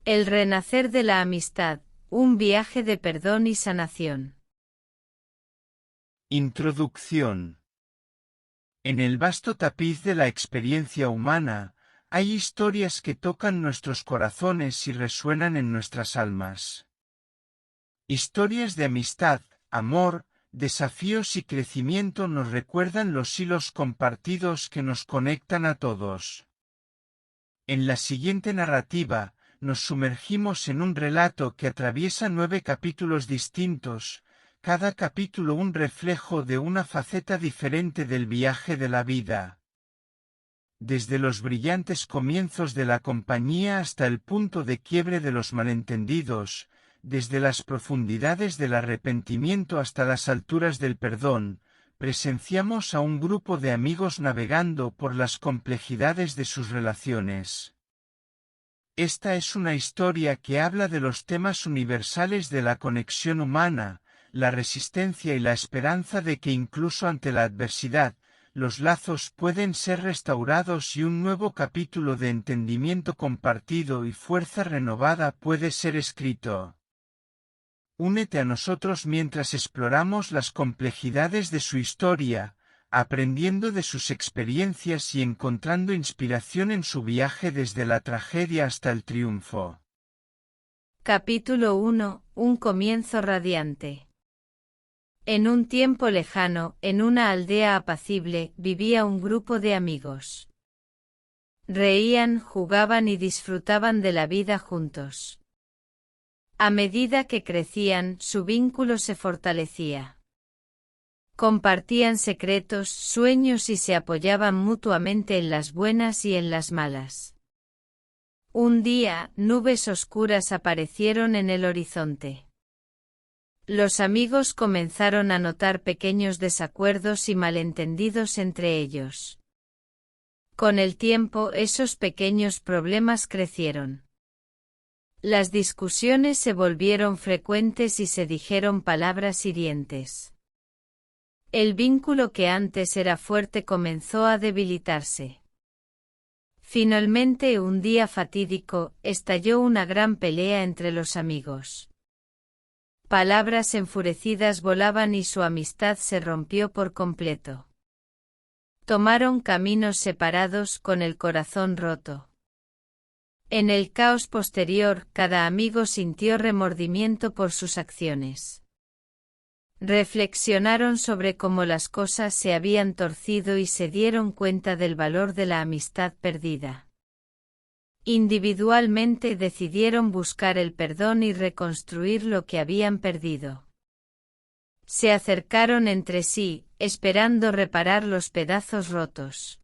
El renacer de la amistad, un viaje de perdón y sanación. Introducción. En el vasto tapiz de la experiencia humana, hay historias que tocan nuestros corazones y resuenan en nuestras almas. Historias de amistad, amor, desafíos y crecimiento nos recuerdan los hilos compartidos que nos conectan a todos. En la siguiente narrativa, nos sumergimos en un relato que atraviesa 9 capítulos distintos, cada capítulo un reflejo de una faceta diferente del viaje de la vida. Desde los brillantes comienzos de la compañía hasta el punto de quiebre de los malentendidos, desde las profundidades del arrepentimiento hasta las alturas del perdón, presenciamos a un grupo de amigos navegando por las complejidades de sus relaciones. Esta es una historia que habla de los temas universales de la conexión humana, la resistencia y la esperanza de que incluso ante la adversidad, los lazos pueden ser restaurados y un nuevo capítulo de entendimiento compartido y fuerza renovada puede ser escrito. Únete a nosotros mientras exploramos las complejidades de su historia, aprendiendo de sus experiencias y encontrando inspiración en su viaje desde la tragedia hasta el triunfo. Capítulo 1. Un comienzo radiante. En un tiempo lejano, en una aldea apacible, vivía un grupo de amigos. Reían, jugaban y disfrutaban de la vida juntos. A medida que crecían, su vínculo se fortalecía. Compartían secretos, sueños y se apoyaban mutuamente en las buenas y en las malas. Un día, nubes oscuras aparecieron en el horizonte. Los amigos comenzaron a notar pequeños desacuerdos y malentendidos entre ellos. Con el tiempo, esos pequeños problemas crecieron. Las discusiones se volvieron frecuentes y se dijeron palabras hirientes. El vínculo que antes era fuerte comenzó a debilitarse. Finalmente, un día fatídico, estalló una gran pelea entre los amigos. Palabras enfurecidas volaban y su amistad se rompió por completo. Tomaron caminos separados con el corazón roto. En el caos posterior, cada amigo sintió remordimiento por sus acciones. Reflexionaron sobre cómo las cosas se habían torcido y se dieron cuenta del valor de la amistad perdida. Individualmente decidieron buscar el perdón y reconstruir lo que habían perdido. Se acercaron entre sí, esperando reparar los pedazos rotos.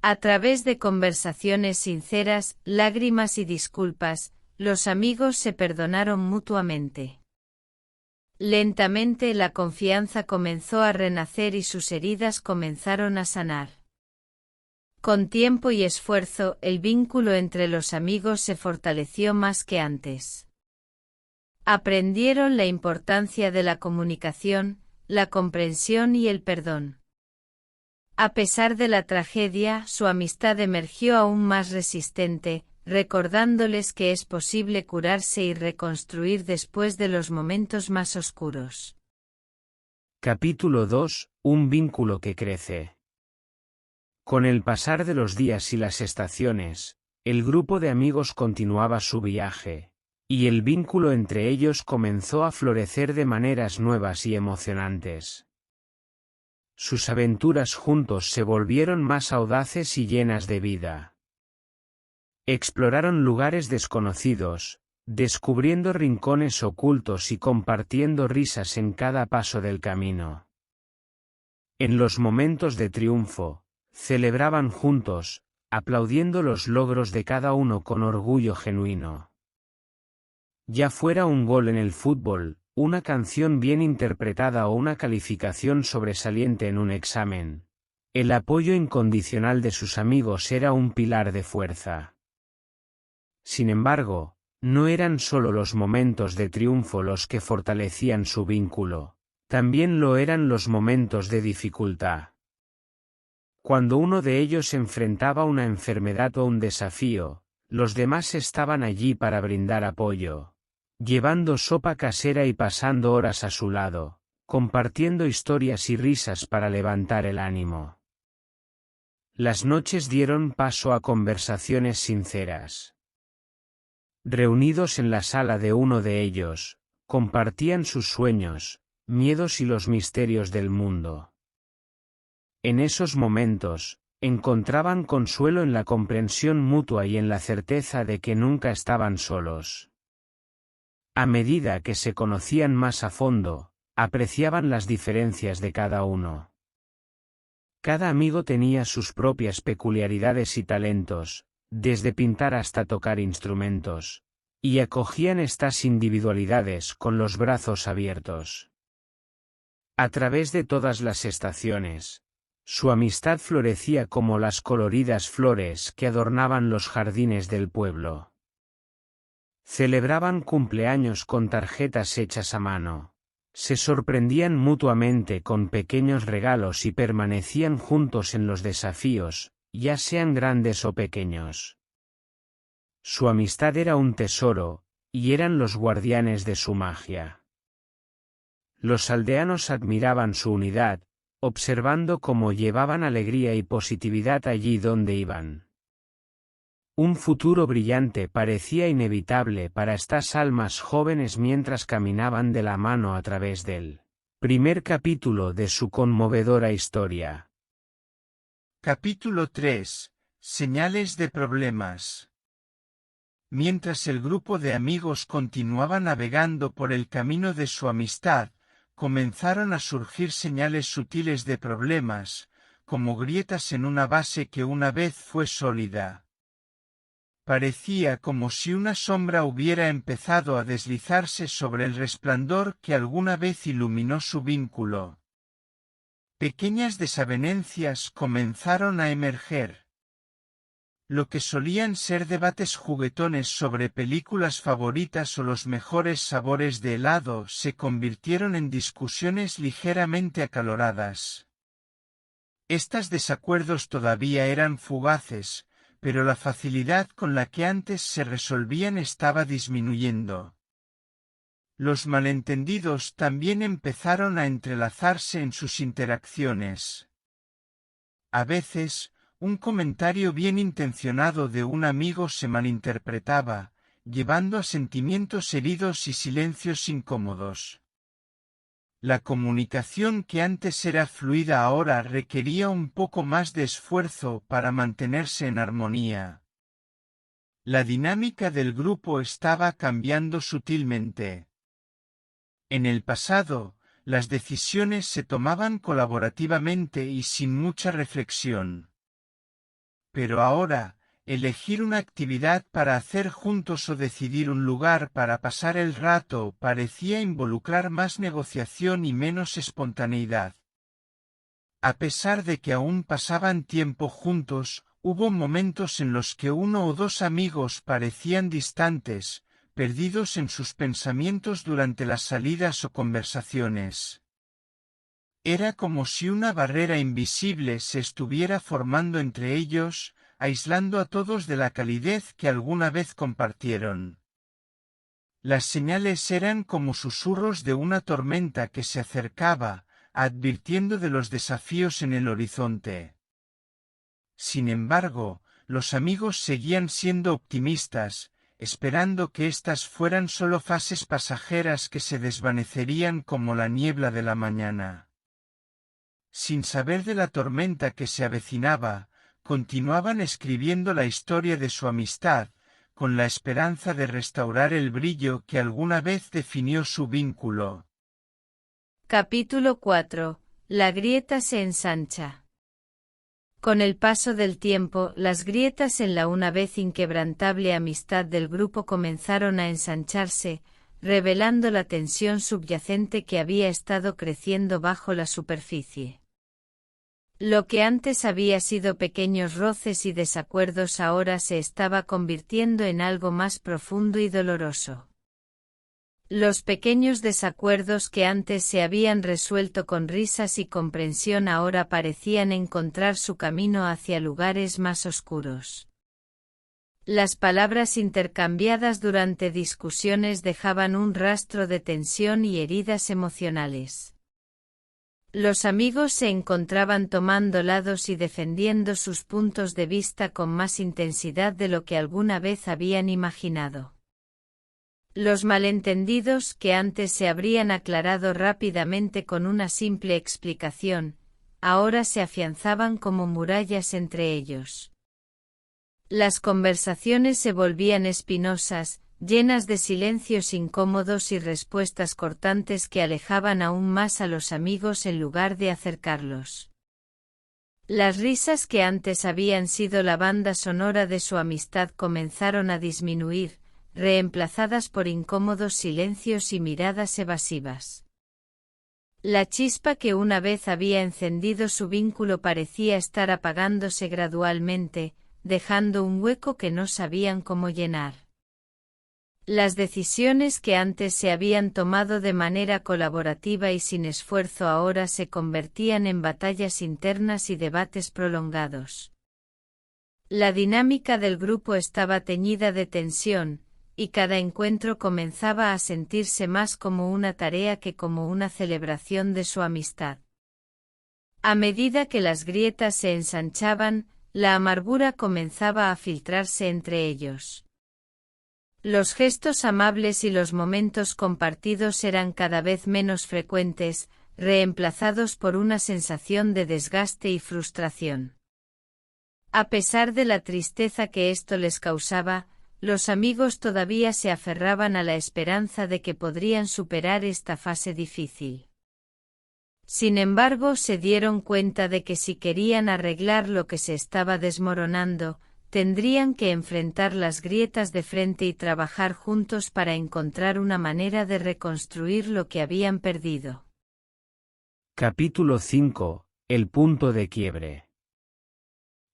A través de conversaciones sinceras, lágrimas y disculpas, los amigos se perdonaron mutuamente. Lentamente la confianza comenzó a renacer y sus heridas comenzaron a sanar. Con tiempo y esfuerzo, el vínculo entre los amigos se fortaleció más que antes. Aprendieron la importancia de la comunicación, la comprensión y el perdón. A pesar de la tragedia, su amistad emergió aún más resistente, recordándoles que es posible curarse y reconstruir después de los momentos más oscuros. Capítulo 2. Un vínculo que crece. Con el pasar de los días y las estaciones, el grupo de amigos continuaba su viaje, y el vínculo entre ellos comenzó a florecer de maneras nuevas y emocionantes. Sus aventuras juntos se volvieron más audaces y llenas de vida. Exploraron lugares desconocidos, descubriendo rincones ocultos y compartiendo risas en cada paso del camino. En los momentos de triunfo, celebraban juntos, aplaudiendo los logros de cada uno con orgullo genuino. Ya fuera un gol en el fútbol, una canción bien interpretada o una calificación sobresaliente en un examen, el apoyo incondicional de sus amigos era un pilar de fuerza. Sin embargo, no eran solo los momentos de triunfo los que fortalecían su vínculo, también lo eran los momentos de dificultad. Cuando uno de ellos enfrentaba una enfermedad o un desafío, los demás estaban allí para brindar apoyo, llevando sopa casera y pasando horas a su lado, compartiendo historias y risas para levantar el ánimo. Las noches dieron paso a conversaciones sinceras. Reunidos en la sala de uno de ellos, compartían sus sueños, miedos y los misterios del mundo. En esos momentos, encontraban consuelo en la comprensión mutua y en la certeza de que nunca estaban solos. A medida que se conocían más a fondo, apreciaban las diferencias de cada uno. Cada amigo tenía sus propias peculiaridades y talentos, desde pintar hasta tocar instrumentos, y acogían estas individualidades con los brazos abiertos. A través de todas las estaciones, su amistad florecía como las coloridas flores que adornaban los jardines del pueblo. Celebraban cumpleaños con tarjetas hechas a mano, se sorprendían mutuamente con pequeños regalos y permanecían juntos en los desafíos, ya sean grandes o pequeños. Su amistad era un tesoro, y eran los guardianes de su magia. Los aldeanos admiraban su unidad, observando cómo llevaban alegría y positividad allí donde iban. Un futuro brillante parecía inevitable para estas almas jóvenes mientras caminaban de la mano a través del primer capítulo de su conmovedora historia. Capítulo 3. Señales de problemas. Mientras el grupo de amigos continuaba navegando por el camino de su amistad, comenzaron a surgir señales sutiles de problemas, como grietas en una base que una vez fue sólida. Parecía como si una sombra hubiera empezado a deslizarse sobre el resplandor que alguna vez iluminó su vínculo. Pequeñas desavenencias comenzaron a emerger. Lo que solían ser debates juguetones sobre películas favoritas o los mejores sabores de helado se convirtieron en discusiones ligeramente acaloradas. Estos desacuerdos todavía eran fugaces, pero la facilidad con la que antes se resolvían estaba disminuyendo. Los malentendidos también empezaron a entrelazarse en sus interacciones. A veces, un comentario bien intencionado de un amigo se malinterpretaba, llevando a sentimientos heridos y silencios incómodos. La comunicación que antes era fluida ahora requería un poco más de esfuerzo para mantenerse en armonía. La dinámica del grupo estaba cambiando sutilmente. En el pasado, las decisiones se tomaban colaborativamente y sin mucha reflexión. Pero ahora, elegir una actividad para hacer juntos o decidir un lugar para pasar el rato parecía involucrar más negociación y menos espontaneidad. A pesar de que aún pasaban tiempo juntos, hubo momentos en los que uno o dos amigos parecían distantes, perdidos en sus pensamientos durante las salidas o conversaciones. Era como si una barrera invisible se estuviera formando entre ellos, aislando a todos de la calidez que alguna vez compartieron. Las señales eran como susurros de una tormenta que se acercaba, advirtiendo de los desafíos en el horizonte. Sin embargo, los amigos seguían siendo optimistas, esperando que éstas fueran solo fases pasajeras que se desvanecerían como la niebla de la mañana. Sin saber de la tormenta que se avecinaba, continuaban escribiendo la historia de su amistad, con la esperanza de restaurar el brillo que alguna vez definió su vínculo. Capítulo 4. La grieta se ensancha. Con el paso del tiempo, las grietas en la una vez inquebrantable amistad del grupo comenzaron a ensancharse, revelando la tensión subyacente que había estado creciendo bajo la superficie. Lo que antes había sido pequeños roces y desacuerdos ahora se estaba convirtiendo en algo más profundo y doloroso. Los pequeños desacuerdos que antes se habían resuelto con risas y comprensión ahora parecían encontrar su camino hacia lugares más oscuros. Las palabras intercambiadas durante discusiones dejaban un rastro de tensión y heridas emocionales. Los amigos se encontraban tomando lados y defendiendo sus puntos de vista con más intensidad de lo que alguna vez habían imaginado. Los malentendidos que antes se habrían aclarado rápidamente con una simple explicación, ahora se afianzaban como murallas entre ellos. Las conversaciones se volvían espinosas, llenas de silencios incómodos y respuestas cortantes que alejaban aún más a los amigos en lugar de acercarlos. Las risas que antes habían sido la banda sonora de su amistad comenzaron a disminuir, reemplazadas por incómodos silencios y miradas evasivas. La chispa que una vez había encendido su vínculo parecía estar apagándose gradualmente, dejando un hueco que no sabían cómo llenar. Las decisiones que antes se habían tomado de manera colaborativa y sin esfuerzo ahora se convertían en batallas internas y debates prolongados. La dinámica del grupo estaba teñida de tensión, y cada encuentro comenzaba a sentirse más como una tarea que como una celebración de su amistad. A medida que las grietas se ensanchaban, la amargura comenzaba a filtrarse entre ellos. Los gestos amables y los momentos compartidos eran cada vez menos frecuentes, reemplazados por una sensación de desgaste y frustración. A pesar de la tristeza que esto les causaba, los amigos todavía se aferraban a la esperanza de que podrían superar esta fase difícil. Sin embargo, se dieron cuenta de que si querían arreglar lo que se estaba desmoronando, tendrían que enfrentar las grietas de frente y trabajar juntos para encontrar una manera de reconstruir lo que habían perdido. Capítulo 5. El punto de quiebre.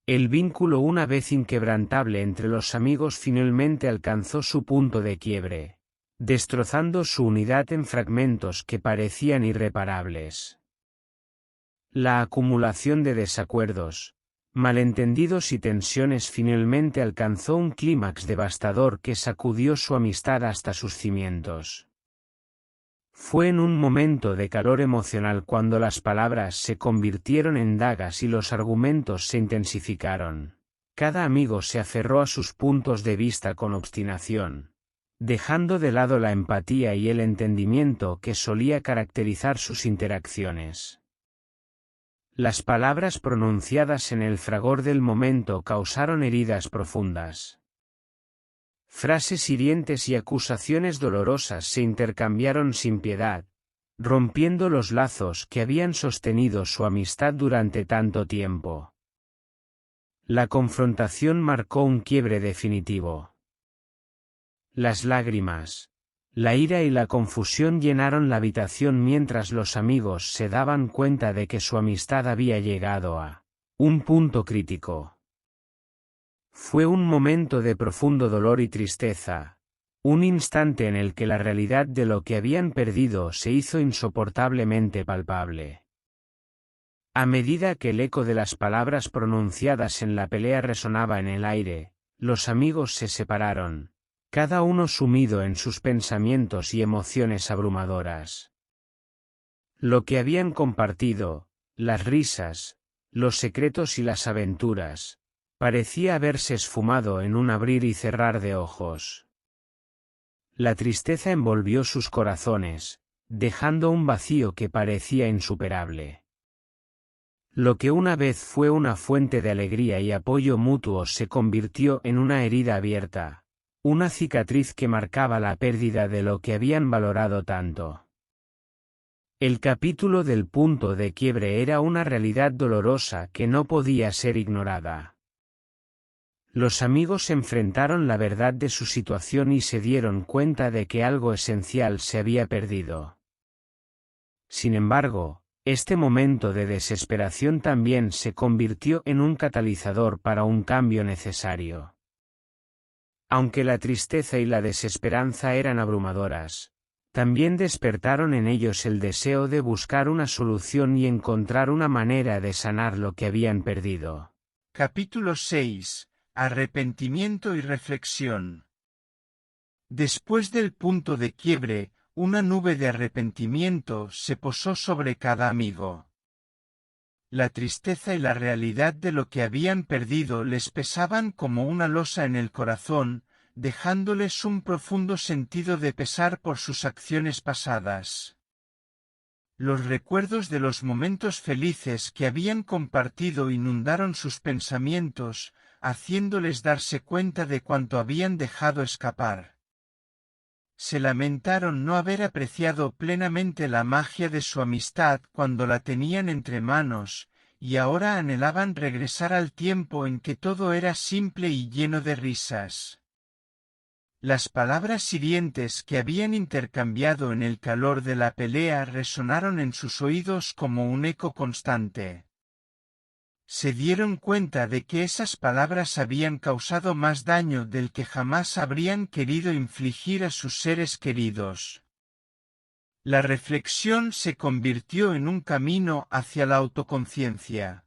El vínculo una vez inquebrantable entre los amigos finalmente alcanzó su punto de quiebre, destrozando su unidad en fragmentos que parecían irreparables. La acumulación de desacuerdos, malentendidos y tensiones finalmente alcanzó un clímax devastador que sacudió su amistad hasta sus cimientos. Fue en un momento de calor emocional cuando las palabras se convirtieron en dagas y los argumentos se intensificaron. Cada amigo se aferró a sus puntos de vista con obstinación, dejando de lado la empatía y el entendimiento que solía caracterizar sus interacciones. Las palabras pronunciadas en el fragor del momento causaron heridas profundas. Frases hirientes y acusaciones dolorosas se intercambiaron sin piedad, rompiendo los lazos que habían sostenido su amistad durante tanto tiempo. La confrontación marcó un quiebre definitivo. Las lágrimas, la ira y la confusión llenaron la habitación mientras los amigos se daban cuenta de que su amistad había llegado a un punto crítico. Fue un momento de profundo dolor y tristeza, un instante en el que la realidad de lo que habían perdido se hizo insoportablemente palpable. A medida que el eco de las palabras pronunciadas en la pelea resonaba en el aire, los amigos se separaron, cada uno sumido en sus pensamientos y emociones abrumadoras. Lo que habían compartido, las risas, los secretos y las aventuras, parecía haberse esfumado en un abrir y cerrar de ojos. La tristeza envolvió sus corazones, dejando un vacío que parecía insuperable. Lo que una vez fue una fuente de alegría y apoyo mutuo se convirtió en una herida abierta, una cicatriz que marcaba la pérdida de lo que habían valorado tanto. El capítulo del punto de quiebre era una realidad dolorosa que no podía ser ignorada. Los amigos enfrentaron la verdad de su situación y se dieron cuenta de que algo esencial se había perdido. Sin embargo, este momento de desesperación también se convirtió en un catalizador para un cambio necesario. Aunque la tristeza y la desesperanza eran abrumadoras, también despertaron en ellos el deseo de buscar una solución y encontrar una manera de sanar lo que habían perdido. Capítulo 6. arrepentimiento y reflexión. Después del punto de quiebre, una nube de arrepentimiento se posó sobre cada amigo. La tristeza y la realidad de lo que habían perdido les pesaban como una losa en el corazón, dejándoles un profundo sentido de pesar por sus acciones pasadas. Los recuerdos de los momentos felices que habían compartido inundaron sus pensamientos, haciéndoles darse cuenta de cuánto habían dejado escapar. Se lamentaron no haber apreciado plenamente la magia de su amistad cuando la tenían entre manos, y ahora anhelaban regresar al tiempo en que todo era simple y lleno de risas. Las palabras hirientes que habían intercambiado en el calor de la pelea resonaron en sus oídos como un eco constante. Se dieron cuenta de que esas palabras habían causado más daño del que jamás habrían querido infligir a sus seres queridos. La reflexión se convirtió en un camino hacia la autoconciencia.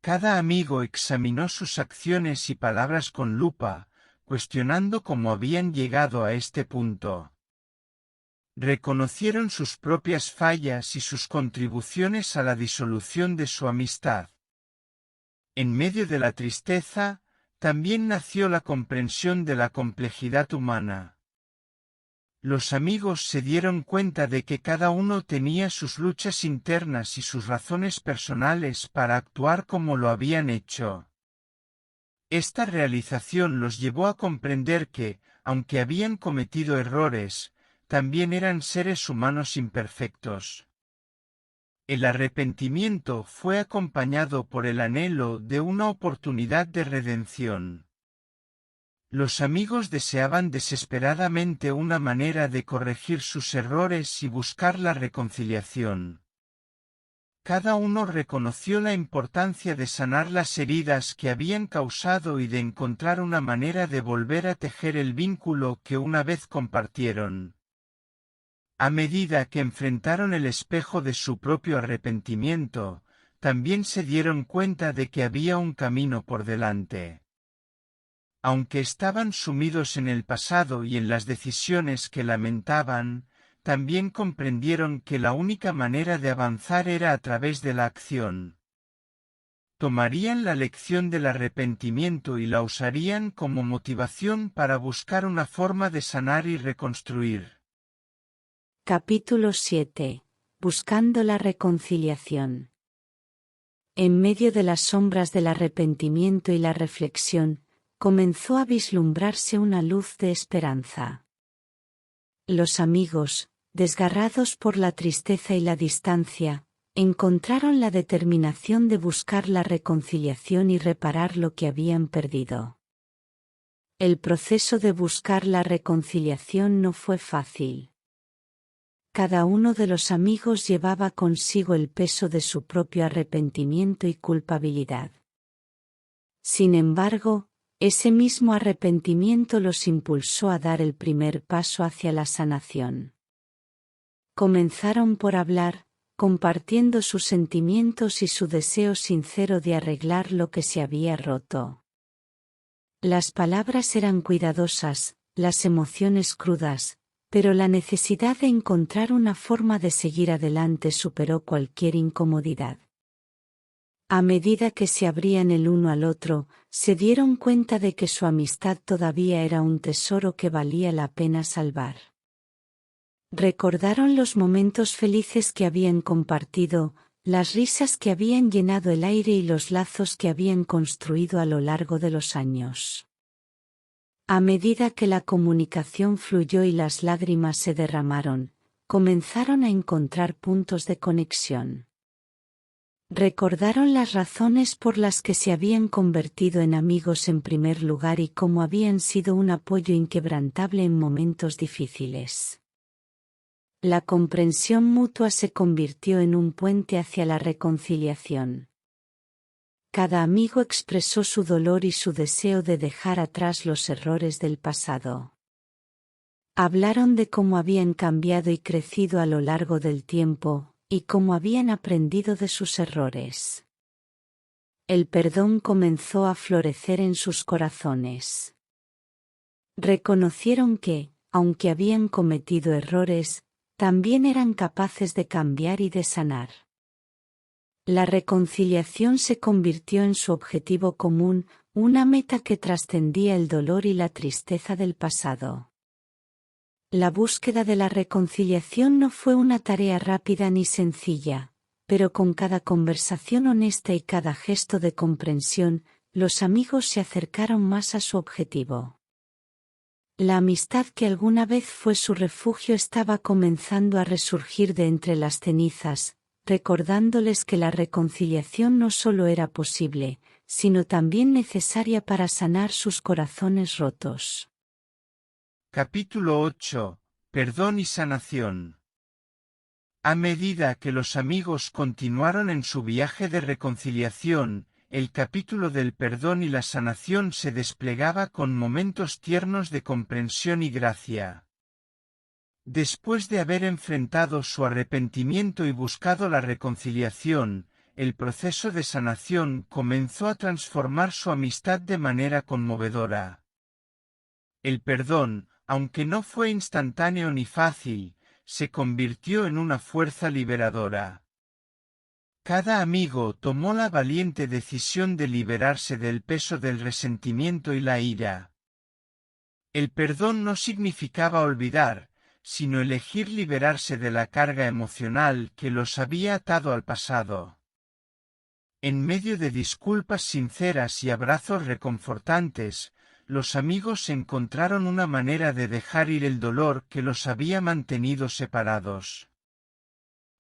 Cada amigo examinó sus acciones y palabras con lupa, cuestionando cómo habían llegado a este punto. Reconocieron sus propias fallas y sus contribuciones a la disolución de su amistad. En medio de la tristeza, también nació la comprensión de la complejidad humana. Los amigos se dieron cuenta de que cada uno tenía sus luchas internas y sus razones personales para actuar como lo habían hecho. Esta realización los llevó a comprender que, aunque habían cometido errores, también eran seres humanos imperfectos. El arrepentimiento fue acompañado por el anhelo de una oportunidad de redención. Los amigos deseaban desesperadamente una manera de corregir sus errores y buscar la reconciliación. Cada uno reconoció la importancia de sanar las heridas que habían causado y de encontrar una manera de volver a tejer el vínculo que una vez compartieron. A medida que enfrentaron el espejo de su propio arrepentimiento, también se dieron cuenta de que había un camino por delante. Aunque estaban sumidos en el pasado y en las decisiones que lamentaban, también comprendieron que la única manera de avanzar era a través de la acción. Tomarían la lección del arrepentimiento y la usarían como motivación para buscar una forma de sanar y reconstruir. Capítulo 7. Buscando la reconciliación. En medio de las sombras del arrepentimiento y la reflexión, comenzó a vislumbrarse una luz de esperanza. Los amigos, desgarrados por la tristeza y la distancia, encontraron la determinación de buscar la reconciliación y reparar lo que habían perdido. El proceso de buscar la reconciliación no fue fácil. Cada uno de los amigos llevaba consigo el peso de su propio arrepentimiento y culpabilidad. Sin embargo, ese mismo arrepentimiento los impulsó a dar el primer paso hacia la sanación. Comenzaron por hablar, compartiendo sus sentimientos y su deseo sincero de arreglar lo que se había roto. Las palabras eran cuidadosas, las emociones crudas, pero la necesidad de encontrar una forma de seguir adelante superó cualquier incomodidad. A medida que se abrían el uno al otro, se dieron cuenta de que su amistad todavía era un tesoro que valía la pena salvar. Recordaron los momentos felices que habían compartido, las risas que habían llenado el aire y los lazos que habían construido a lo largo de los años. A medida que la comunicación fluyó y las lágrimas se derramaron, comenzaron a encontrar puntos de conexión. Recordaron las razones por las que se habían convertido en amigos en primer lugar y cómo habían sido un apoyo inquebrantable en momentos difíciles. La comprensión mutua se convirtió en un puente hacia la reconciliación. Cada amigo expresó su dolor y su deseo de dejar atrás los errores del pasado. Hablaron de cómo habían cambiado y crecido a lo largo del tiempo, y cómo habían aprendido de sus errores. el perdón comenzó a florecer en sus corazones. Reconocieron que, aunque habían cometido errores, también eran capaces de cambiar y de sanar. La reconciliación se convirtió en su objetivo común, una meta que trascendía el dolor y la tristeza del pasado. La búsqueda de la reconciliación no fue una tarea rápida ni sencilla, pero con cada conversación honesta y cada gesto de comprensión, los amigos se acercaron más a su objetivo. La amistad que alguna vez fue su refugio estaba comenzando a resurgir de entre las cenizas, recordándoles que la reconciliación no solo era posible, sino también necesaria para sanar sus corazones rotos. Capítulo 8. Perdón y sanación. A medida que los amigos continuaron en su viaje de reconciliación, el capítulo del perdón y la sanación se desplegaba con momentos tiernos de comprensión y gracia. Después de haber enfrentado su arrepentimiento y buscado la reconciliación, el proceso de sanación comenzó a transformar su amistad de manera conmovedora. El perdón, aunque no fue instantáneo ni fácil, se convirtió en una fuerza liberadora. Cada amigo tomó la valiente decisión de liberarse del peso del resentimiento y la ira. El perdón no significaba olvidar, sino elegir liberarse de la carga emocional que los había atado al pasado. En medio de disculpas sinceras y abrazos reconfortantes, los amigos encontraron una manera de dejar ir el dolor que los había mantenido separados.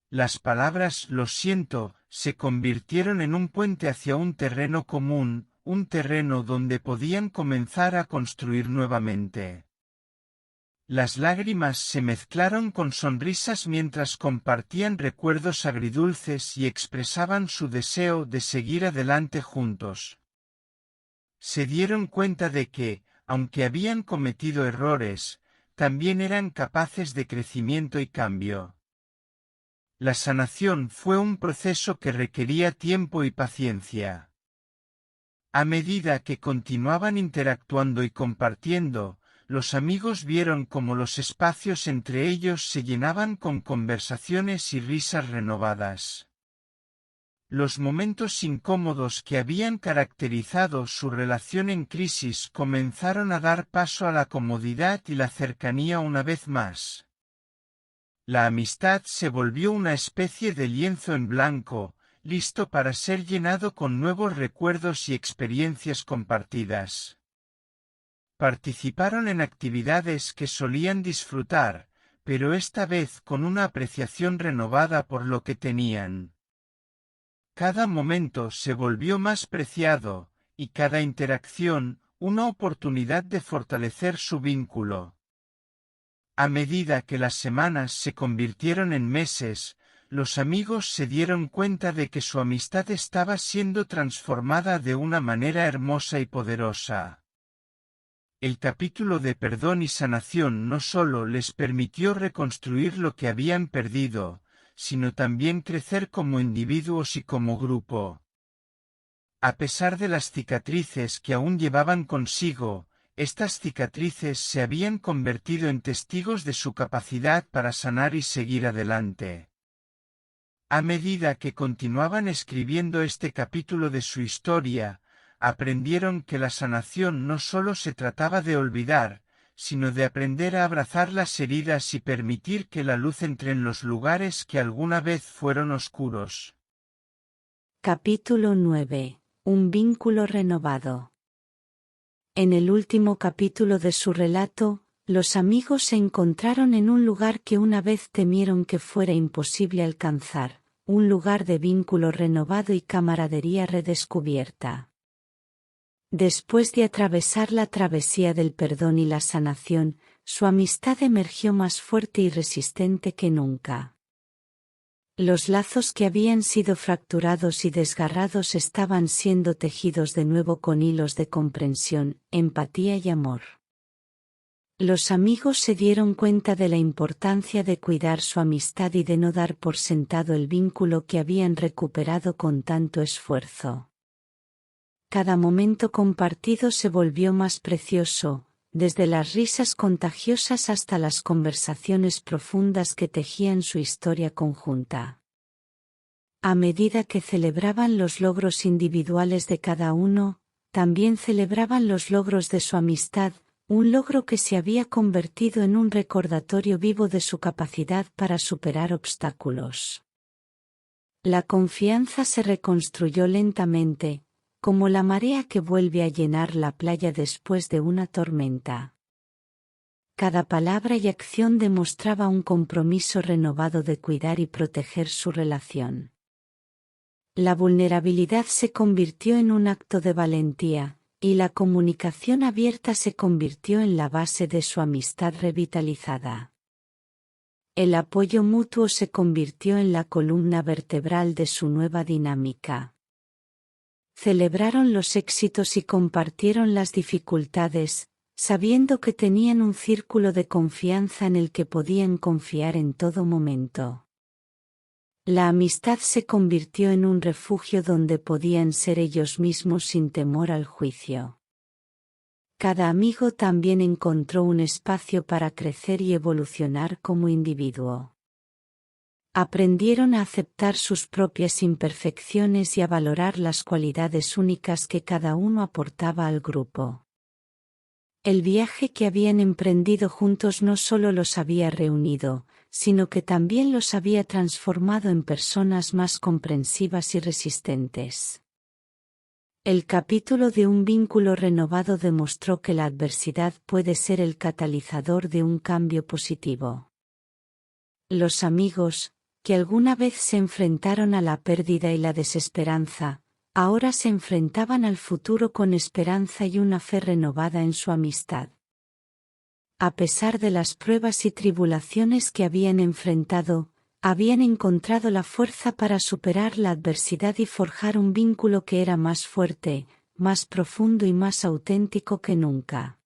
Las palabras "lo siento" se convirtieron en un puente hacia un terreno común, un terreno donde podían comenzar a construir nuevamente. Las lágrimas se mezclaron con sonrisas mientras compartían recuerdos agridulces y expresaban su deseo de seguir adelante juntos. Se dieron cuenta de que, aunque habían cometido errores, también eran capaces de crecimiento y cambio. La sanación fue un proceso que requería tiempo y paciencia. A medida que continuaban interactuando y compartiendo, los amigos vieron cómo los espacios entre ellos se llenaban con conversaciones y risas renovadas. Los momentos incómodos que habían caracterizado su relación en crisis comenzaron a dar paso a la comodidad y la cercanía una vez más. La amistad se volvió una especie de lienzo en blanco, listo para ser llenado con nuevos recuerdos y experiencias compartidas. Participaron en actividades que solían disfrutar, pero esta vez con una apreciación renovada por lo que tenían. Cada momento se volvió más preciado, y cada interacción, una oportunidad de fortalecer su vínculo. A medida que las semanas se convirtieron en meses, los amigos se dieron cuenta de que su amistad estaba siendo transformada de una manera hermosa y poderosa. El capítulo de perdón y sanación no solo les permitió reconstruir lo que habían perdido, sino también crecer como individuos y como grupo. A pesar de las cicatrices que aún llevaban consigo, estas cicatrices se habían convertido en testigos de su capacidad para sanar y seguir adelante. A medida que continuaban escribiendo este capítulo de su historia, aprendieron que la sanación no solo se trataba de olvidar, sino de aprender a abrazar las heridas y permitir que la luz entre en los lugares que alguna vez fueron oscuros. Capítulo 9. Un vínculo renovado. En el último capítulo de su relato, los amigos se encontraron en un lugar que una vez temieron que fuera imposible alcanzar, un lugar de vínculo renovado y camaradería redescubierta. Después de atravesar la travesía del perdón y la sanación, su amistad emergió más fuerte y resistente que nunca. Los lazos que habían sido fracturados y desgarrados estaban siendo tejidos de nuevo con hilos de comprensión, empatía y amor. Los amigos se dieron cuenta de la importancia de cuidar su amistad y de no dar por sentado el vínculo que habían recuperado con tanto esfuerzo. Cada momento compartido se volvió más precioso, desde las risas contagiosas hasta las conversaciones profundas que tejían su historia conjunta. A medida que celebraban los logros individuales de cada uno, también celebraban los logros de su amistad, un logro que se había convertido en un recordatorio vivo de su capacidad para superar obstáculos. La confianza se reconstruyó lentamente, como la marea que vuelve a llenar la playa después de una tormenta. Cada palabra y acción demostraba un compromiso renovado de cuidar y proteger su relación. La vulnerabilidad se convirtió en un acto de valentía, y la comunicación abierta se convirtió en la base de su amistad revitalizada. El apoyo mutuo se convirtió en la columna vertebral de su nueva dinámica. Celebraron los éxitos y compartieron las dificultades, sabiendo que tenían un círculo de confianza en el que podían confiar en todo momento. La amistad se convirtió en un refugio donde podían ser ellos mismos sin temor al juicio. Cada amigo también encontró un espacio para crecer y evolucionar como individuo. Aprendieron a aceptar sus propias imperfecciones y a valorar las cualidades únicas que cada uno aportaba al grupo. El viaje que habían emprendido juntos no solo los había reunido, sino que también los había transformado en personas más comprensivas y resistentes. El capítulo de un vínculo renovado demostró que la adversidad puede ser el catalizador de un cambio positivo. Los amigos, que alguna vez se enfrentaron a la pérdida y la desesperanza, ahora se enfrentaban al futuro con esperanza y una fe renovada en su amistad. A pesar de las pruebas y tribulaciones que habían enfrentado, habían encontrado la fuerza para superar la adversidad y forjar un vínculo que era más fuerte, más profundo y más auténtico que nunca.